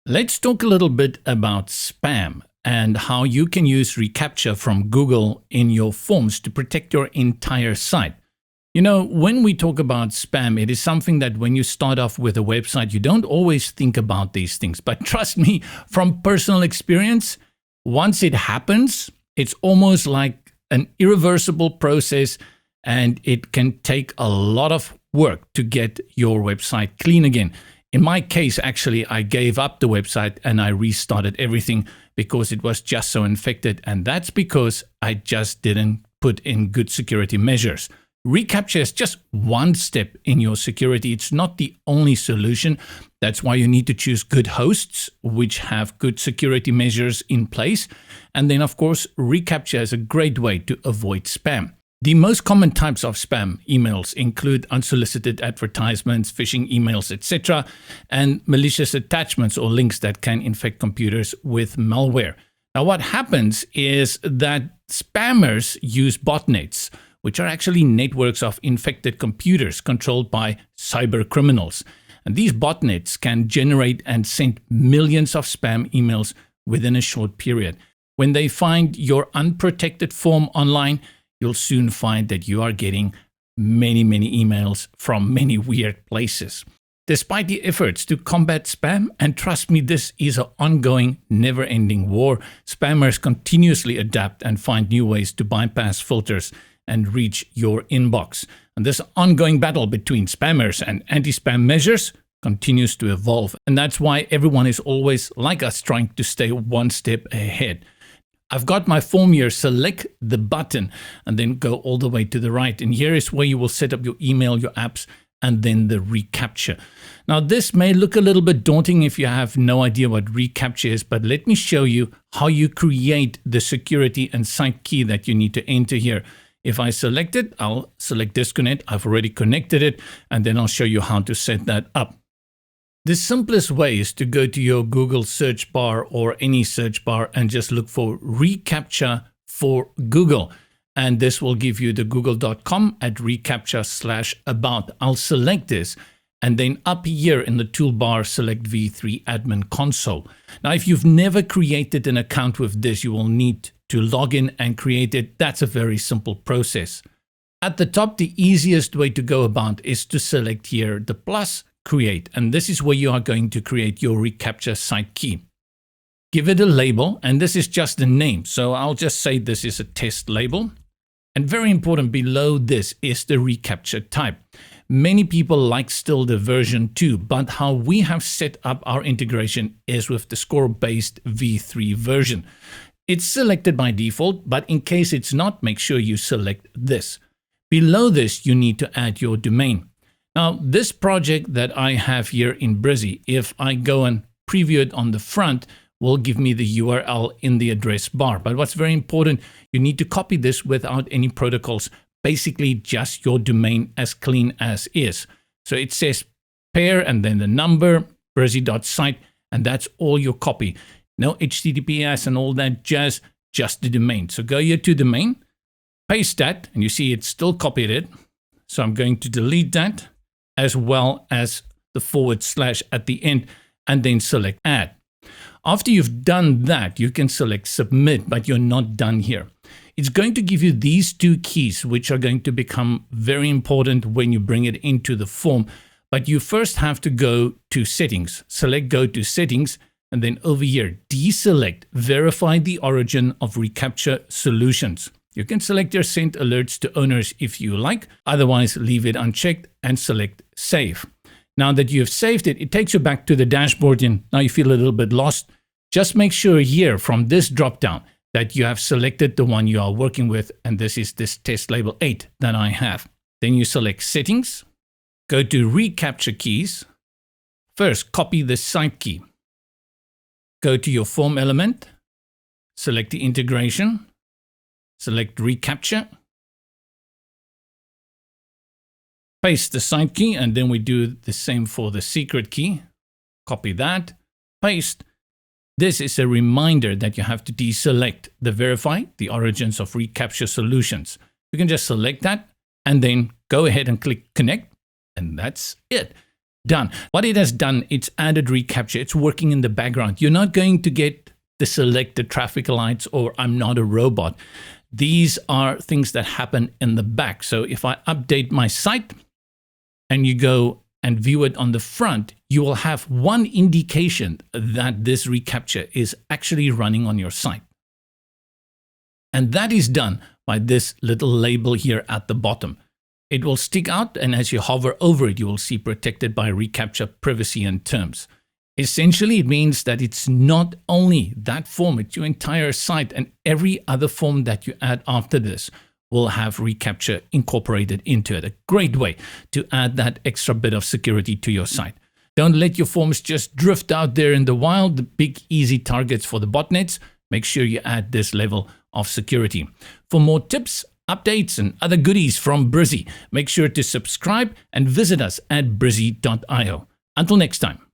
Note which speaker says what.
Speaker 1: Let's talk a little bit about spam and how you can use ReCAPTCHA from Google in your forms to protect your entire site. You know, when we talk about spam, it is something that when you start off with a website, you don't always think about these things. But trust me, from personal experience, once it happens, it's almost like an irreversible process, and it can take a lot of work to get your website clean again. In my case, actually, I gave up the website and I restarted everything because it was just so infected. And that's because I just didn't put in good security measures. ReCAPTCHA is just one step in your security. It's not the only solution. That's why you need to choose good hosts, which have good security measures in place. And then, of course, ReCAPTCHA is a great way to avoid spam. The most common types of spam emails include unsolicited advertisements, phishing emails, etc., and malicious attachments or links that can infect computers with malware. Now, what happens is that spammers use botnets, which are actually networks of infected computers controlled by cyber criminals. And these botnets can generate and send millions of spam emails within a short period. When they find your unprotected form online, you'll soon find that you are getting many emails from many weird places. Despite the efforts to combat spam, and trust me, this is an ongoing, never-ending war, spammers continuously adapt and find new ways to bypass filters and reach your inbox. And this ongoing battle between spammers and anti-spam measures continues to evolve. And that's why everyone is always, like us, trying to stay one step ahead. I've got my form here. Select the button and then go all the way to the right. And here is where you will set up your email, your apps, and then the ReCAPTCHA. Now, this may look a little bit daunting if you have no idea what ReCAPTCHA is, but let me show you how you create the security and site key that you need to enter here. If I select it, I'll select disconnect. I've already connected it, and then I'll show you how to set that up. The simplest way is to go to your Google search bar or any search bar and just look for ReCAPTCHA for Google. And this will give you the google.com at ReCAPTCHA/about. I'll select this. And then up here in the toolbar, select V3 Admin Console. Now, if you've never created an account with this, you will need to log in and create it. That's a very simple process. At the top, the easiest way to go about is to select here the plus, create, and this is where you are going to create your ReCAPTCHA site key. Give it a label, and this is just a name, so I'll just say this is a test label. And very important, below this is the ReCAPTCHA type. Many people like still the version 2, but how we have set up our integration is with the score-based V3 version. It's selected by default, but in case it's not, make sure you select this. Below this, you need to add your domain. Now, this project that I have here in Brizy, if I go and preview it on the front, will give me the URL in the address bar. But what's very important, you need to copy this without any protocols, basically just your domain as clean as is. So it says pair and then the number, brizy.site, and that's all your copy. No HTTPS and all that jazz, just the domain. So go here to domain, paste that, and you see it's still copied it. So I'm going to delete that, as well as the / at the end, and then select add. After you've done that, you can select submit, but you're not done here. It's going to give you these two keys, which are going to become very important when you bring it into the form. But you first have to go to settings, select go to settings, and then over here, deselect, verify the origin of ReCAPTCHA solutions. You can select your send alerts to owners if you like, otherwise leave it unchecked and select save. Now that you have saved it, it takes you back to the dashboard and now you feel a little bit lost. Just make sure here from this dropdown that you have selected the one you are working with, and this is this test label 8 that I have. Then you select settings, go to ReCAPTCHA keys. First, copy the site key. Go to your form element, select the integration, select ReCAPTCHA, paste the site key, and then we do the same for the secret key. Copy that, paste. This is a reminder that you have to deselect the verify the origins of ReCAPTCHA solutions. You can just select that and then go ahead and click connect, and that's it. Done. What it has done, it's added reCAPTCHA. It's working in the background. You're not going to get the selected traffic lights or I'm not a robot. These are things that happen in the back. So if I update my site and you go and view it on the front, you will have one indication that this reCAPTCHA is actually running on your site. And that is done by this little label here at the bottom. It will stick out, and as you hover over it, you will see protected by ReCAPTCHA privacy and terms. Essentially, it means that it's not only that form, it's your entire site, and every other form that you add after this will have ReCAPTCHA incorporated into it. A great way to add that extra bit of security to your site. Don't let your forms just drift out there in the wild, the big easy targets for the botnets. Make sure you add this level of security. For more tips, updates, and other goodies from Brizy, make sure to subscribe and visit us at brizy.io. Until next time.